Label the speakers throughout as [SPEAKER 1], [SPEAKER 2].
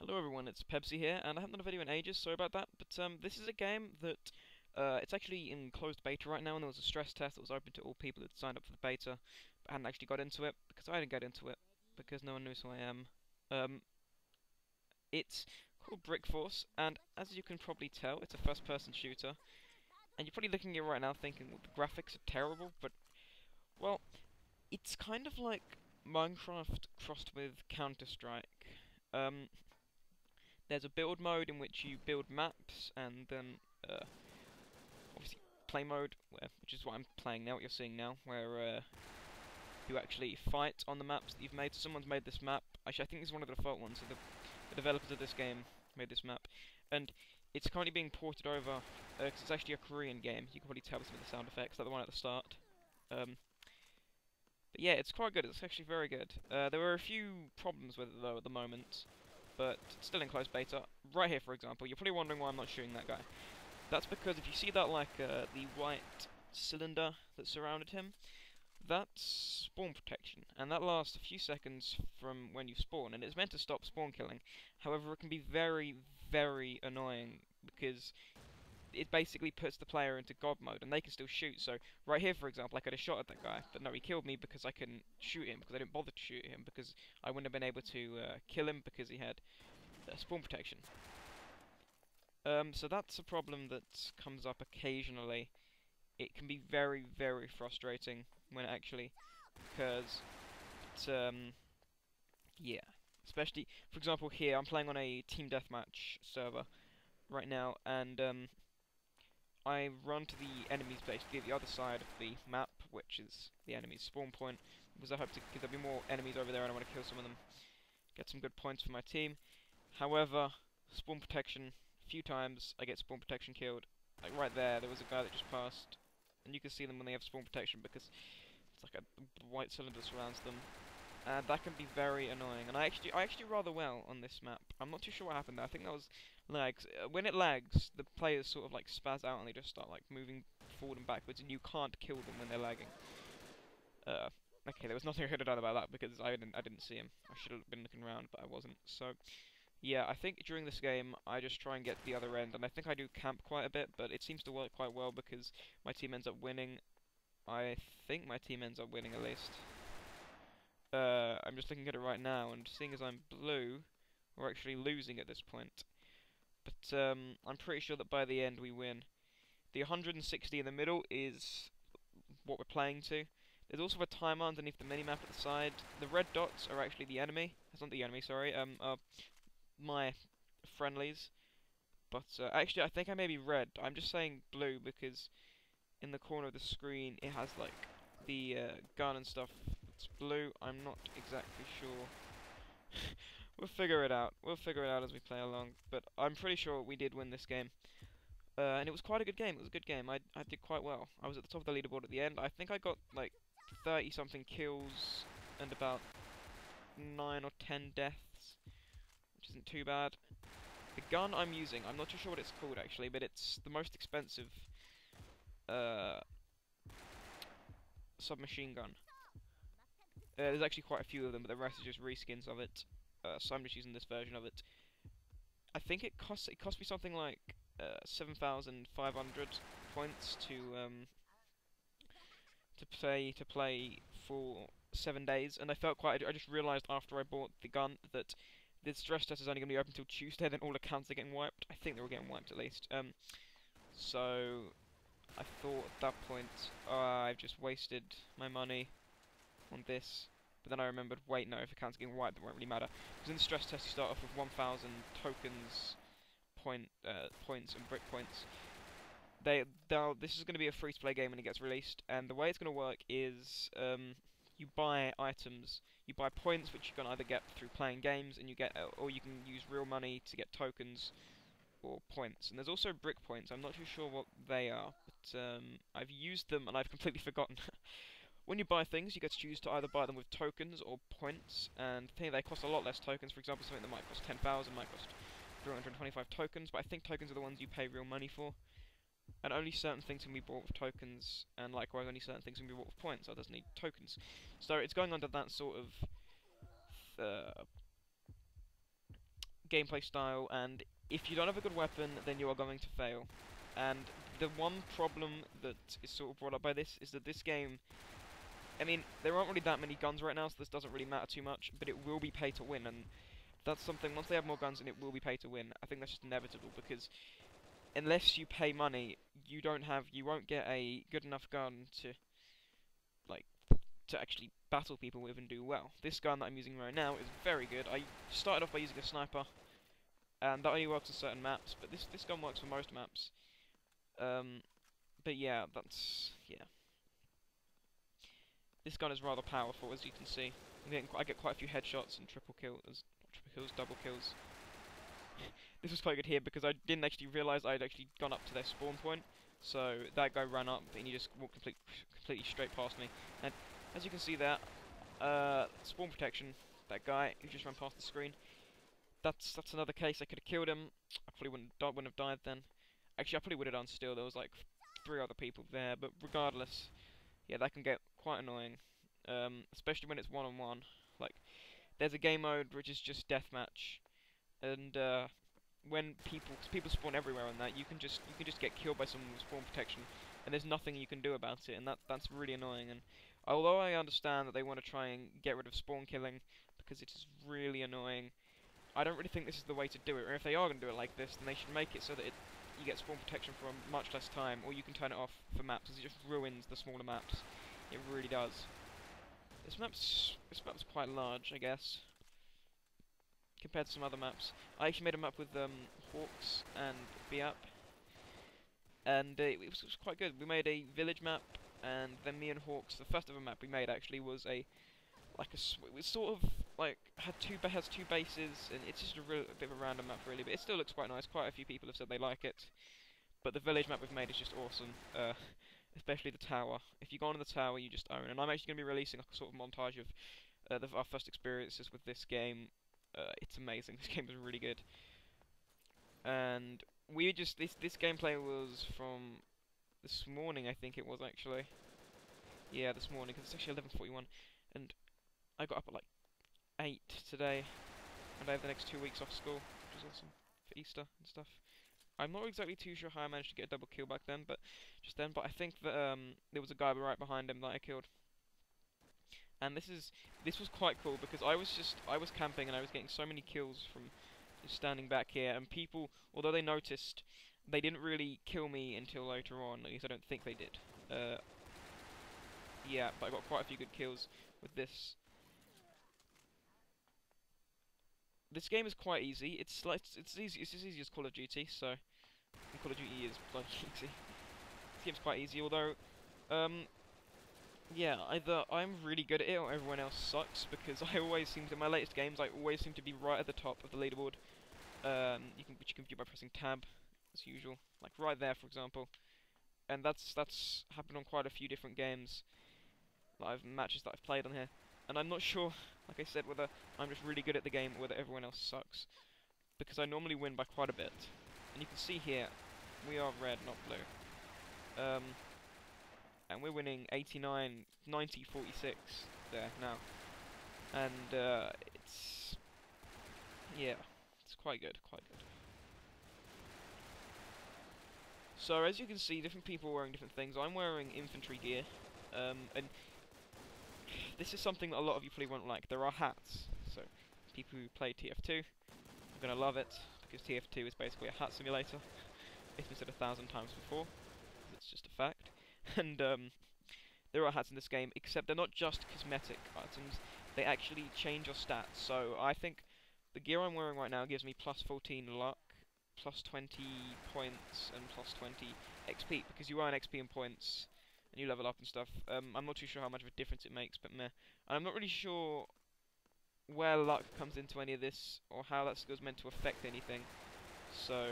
[SPEAKER 1] Hello everyone, it's Pepsi here, and I haven't done a video in ages, sorry about that, but this is a game that, it's actually in closed beta right now, and there was a stress test that was open to all people who'd signed up for the beta, but hadn't actually got into it, because I didn't get into it, because no one knows who I am. It's called BrickForce, and as you can probably tell, it's a first-person shooter, and you're probably looking at it right now thinking, well, the graphics are terrible, but, well, it's kind of like Minecraft crossed with Counter-Strike. There's a build mode in which you build maps, and then obviously play mode, which is what I'm playing now, what you're seeing now, where you actually fight on the maps that you've made. So someone's made this map. Actually, I think it's one of the default ones. So the developers of this game made this map, and it's currently being ported over because it's actually a Korean game. You can probably tell by some of the sound effects, like the one at the start. But yeah, it's quite good. It's actually very good. There were a few problems with it though at the moment, but it's still in closed beta. Right here, for example, you're probably wondering why I'm not shooting that guy. That's because if you see that, like, the white cylinder that surrounded him, that's spawn protection, and that lasts a few seconds from when you spawn, and it's meant to stop spawn killing. However, it can be very, very annoying, because it basically puts the player into God mode, and they can still shoot. So, right here, for example, I could have shot at that guy, but no, he killed me because I couldn't shoot him, because I didn't bother to shoot him, because I wouldn't have been able to kill him because he had spawn protection. So that's a problem that comes up occasionally. It can be very, very frustrating when it actually occurs. But, yeah. Especially, for example, here, I'm playing on a team deathmatch server right now, and I run to the enemy's basically at the other side of the map, which is the enemy's spawn point, because I hope to, because there'll be more enemies over there, and I want to kill some of them, get some good points for my team. However, spawn protection, a few times I get spawn protection killed. Like right there was a guy that just passed, and you can see them when they have spawn protection because it's like a white cylinder surrounds them, and that can be very annoying. And I actually rather well on this map. I'm not too sure what happened there. I think that was lags. When it lags, the players sort of like spaz out and they just start like moving forward and backwards, and you can't kill them when they're lagging. Okay, there was nothing I could have done about that because I didn't see him. I should have been looking around, but I wasn't. So, yeah, I think during this game I just try and get to the other end, and I think I do camp quite a bit, but it seems to work quite well because my team ends up winning. I think my team ends up winning at least. I'm just looking at it right now, and seeing as I'm blue, we're actually losing at this point. But I'm pretty sure that by the end we win. The 160 in the middle is what we're playing to. There's also a timer underneath the minimap at the side. The red dots are actually the enemy. That's not the enemy, sorry. Are my friendlies. But actually, I think I may be red. I'm just saying blue because in the corner of the screen it has like the gun and stuff. It's blue. I'm not exactly sure. We'll figure it out. We'll figure it out as we play along. But I'm pretty sure we did win this game. And it was quite a good game. It was a good game. I did quite well. I was at the top of the leaderboard at the end. I think I got like 30 something kills and about 9 or 10 deaths, which isn't too bad. The gun I'm using, I'm not too sure what it's called actually, but it's the most expensive submachine gun. There's actually quite a few of them, but the rest is just reskins of it. So I'm just using this version of it. I think it cost me something like 7,500 points to play for 7 days, and I felt quite. I just realised after I bought the gun that the stress test is only going to be open until Tuesday. Then all accounts are getting wiped. I think they were getting wiped at least. So I thought at that point I've just wasted my money on this. But then I remembered, wait, no, if accounts are getting wiped, it won't really matter. Because in the stress test, you start off with 1,000 tokens, points and brick points. This is going to be a free-to-play game when it gets released, and the way it's going to work is you buy items, you buy points which you can either get through playing games, and you get, or you can use real money to get tokens or points. And there's also brick points. I'm not too sure what they are, but I've used them and I've completely forgotten. When you buy things, you get to choose to either buy them with tokens or points, and I think they cost a lot less tokens. For example, something that might cost 10,000 might cost 325 tokens, but I think tokens are the ones you pay real money for. And only certain things can be bought with tokens, and likewise only certain things can be bought with points, so it doesn't need tokens. So it's going under that sort of gameplay style, and if you don't have a good weapon, then you are going to fail. And the one problem that is sort of brought up by this is that this game, I mean, there aren't really that many guns right now, so this doesn't really matter too much, but it will be pay to win, and that's something, once they have more guns, and it will be pay to win. I think that's just inevitable, because unless you pay money, you won't get a good enough gun to, like, to actually battle people with and do well. This gun that I'm using right now is very good. I started off by using a sniper, and that only works on certain maps, but this gun works for most maps. But yeah, yeah. This gun is rather powerful, as you can see. I get quite a few headshots and triple kills, double kills. This was quite good here because I didn't actually realise I'd actually gone up to their spawn point. So that guy ran up and he just walked completely straight past me. And as you can see there, spawn protection, that guy who just ran past the screen. That's another case. I could have killed him. I probably wouldn't have died then. Actually, I probably would have done still. There was like 3 other people there, but regardless, yeah, that can get quite annoying. Especially when it's one-on-one. Like, there's a game mode which is just deathmatch, and when people spawn everywhere on that, you can just get killed by someone with spawn protection, and there's nothing you can do about it, and that's really annoying. And although I understand that they want to try and get rid of spawn killing because it is really annoying, I don't really think this is the way to do it. Or if they are going to do it like this, then they should make it so that you get spawn protection for much less time, or you can turn it off for maps, because it just ruins the smaller maps. It really does. This map's quite large, I guess, compared to some other maps. I actually made a map with Hawks and Biap, and it was quite good. We made a village map, and then me and Hawks, the first ever map we made actually was it was sort of like has two bases, and it's just a bit of a random map really, but it still looks quite nice. Quite a few people have said they like it, but the village map we've made is just awesome. Especially the tower. If you go on the tower, you just own. And I'm actually going to be releasing a sort of montage of our first experiences with this game. It's amazing. This game is really good. And we just this gameplay was from this morning, I think it was actually. Yeah, this morning, because it's actually 11:41, and I got up at like 8 today, and I have the next 2 weeks off school, which is awesome for Easter and stuff. I'm not exactly too sure how I managed to get a double kill back then, but I think that there was a guy right behind him that I killed. And this was quite cool because I was camping and I was getting so many kills from just standing back here, and people, although they noticed, they didn't really kill me until later on. At least I don't think they did. Yeah, but I got quite a few good kills with this. This game is quite easy. It's as easy as Call of Duty, so Call of Duty is bloody easy. This game's quite easy, although yeah, either I'm really good at it or everyone else sucks, because I always seem to, in my latest games, I always seem to be right at the top of the leaderboard. Which you can view by pressing tab, as usual, like right there, for example. And that's happened on quite a few different games, matches that I've played on here. And I'm not sure, like I said, whether I'm just really good at the game or whether everyone else sucks, because I normally win by quite a bit. And you can see here, we are red, not blue. And we're winning 89, 90, 46 there now. And yeah, it's quite good, quite good. So as you can see, different people are wearing different things. I'm wearing infantry gear, and this is something that a lot of you probably won't like. There are hats, so people who play TF2 are going to love it, because TF2 is basically a hat simulator. It's been said 1,000 times before, it's just a fact. And there are hats in this game, except they're not just cosmetic items, they actually change your stats. So I think the gear I'm wearing right now gives me plus 14 luck, plus 20 points, and plus 20 XP, because you earn XP and points, and you level up and stuff. I'm not too sure how much of a difference it makes, but meh. And I'm not really sure where luck comes into any of this, or how that skill's meant to affect anything. So,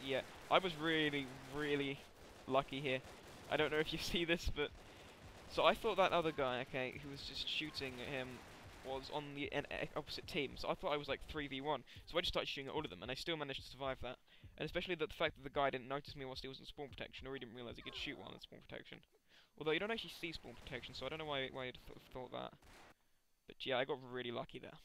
[SPEAKER 1] yeah, I was really, really lucky here. I don't know if you see this, but... So I thought that other guy, okay, who was just shooting at him, was on the opposite team. So I thought I was like 3v1. So I just started shooting at all of them, and I still managed to survive that. And especially the fact that the guy didn't notice me whilst he was in spawn protection, or he didn't realise he could shoot while in spawn protection. Although you don't actually see spawn protection, so I don't know why you'd thought that. But yeah, I got really lucky there.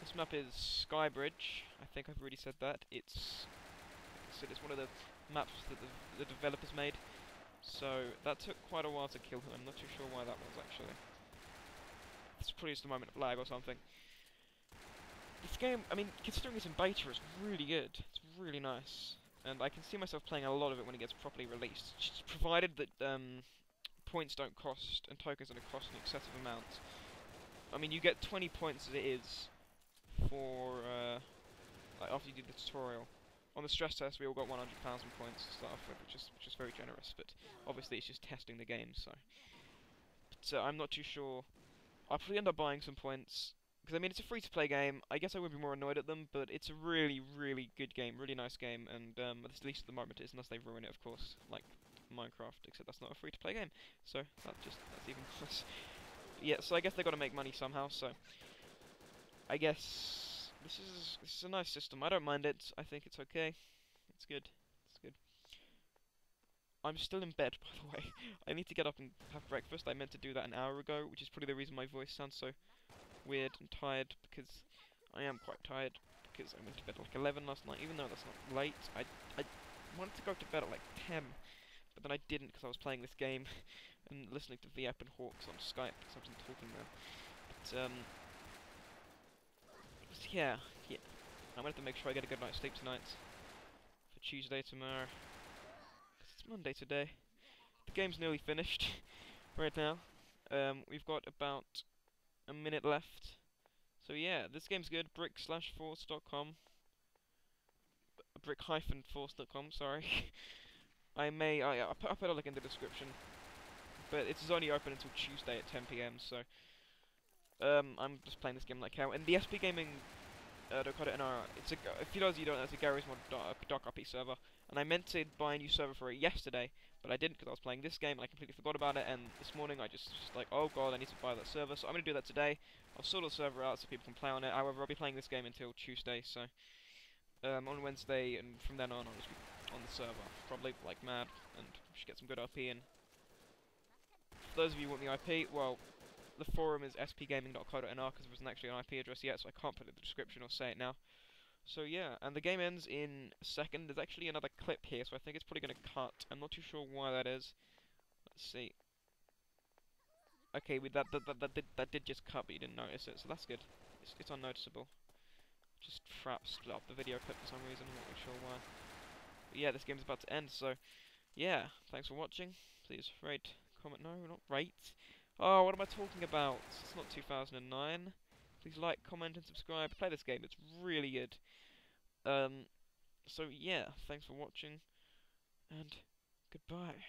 [SPEAKER 1] This map is SkyBridge. I think I've already said that. It's one of the maps that the developers made. So that took quite a while to kill him. I'm not too sure why that was actually. It's probably just a moment of lag or something. This game, I mean, considering it's in beta, it's really good. It's really nice. And I can see myself playing a lot of it when it gets properly released. Just provided that points don't cost and tokens don't cost an excessive amount. I mean, you get 20 points as it is for like after you do the tutorial. On the stress test, we all got 100,000 points to start off with, which is very generous. But obviously, it's just testing the game, so. But I'm not too sure. I'll probably end up buying some points. Because, I mean, it's a free-to-play game. I guess I would be more annoyed at them, but it's a really, really good game. Really nice game, and at least at the moment it is, unless they ruin it, of course. Like Minecraft, except that's not a free-to-play game. So, that's even worse. Yeah, so I guess they got to make money somehow, so. I guess this is a nice system. I don't mind it. I think it's okay. It's good. It's good. I'm still in bed, by the way. I need to get up and have breakfast. I meant to do that an hour ago, which is probably the reason my voice sounds so weird and tired, because I am quite tired, because I went to bed at like 11 last night, even though that's not late. I wanted to go to bed at like 10, but then I didn't because I was playing this game and listening to VAP and Hawks on Skype, because I wasn't talking now. But, yeah. I'm gonna have to make sure I get a good night's sleep tonight, for Tuesday tomorrow, because it's Monday today. The game's nearly finished, right now. We've got about a minute left. So yeah, this game's good. Brick-force.com. Brick-force.com, sorry. I'll put a link in the description. But it's only open until Tuesday at 10 PM, so I'm just playing this game like hell. And the SP Gaming for those of you who don't know, it's a Garry's Mod dock RP server. And I meant to buy a new server for it yesterday, but I didn't because I was playing this game and I completely forgot about it. And this morning I just like, oh god, I need to buy that server. So I'm gonna do that today. I'll sort the server out so people can play on it. However, I'll be playing this game until Tuesday, so on Wednesday and from then on I'll just be on the server, probably like mad, and should get some good RP. And for those of you who want the IP, well, the forum is spgaming.co.nr because there isn't actually an IP address yet, so I can't put it in the description or say it now. So yeah, and the game ends in a second. There's actually another clip here, so I think it's probably going to cut. I'm not too sure why that is. Let's see. Okay, that did just cut, but you didn't notice it, so that's good. It's unnoticeable. Just split up the video clip for some reason. I'm not really sure why. But yeah, this game's about to end, so yeah. Thanks for watching. Please rate, comment. No, not rate. Oh, what am I talking about? It's not 2009. Please like, comment, and subscribe. Play this game, it's really good. So yeah, thanks for watching, and goodbye.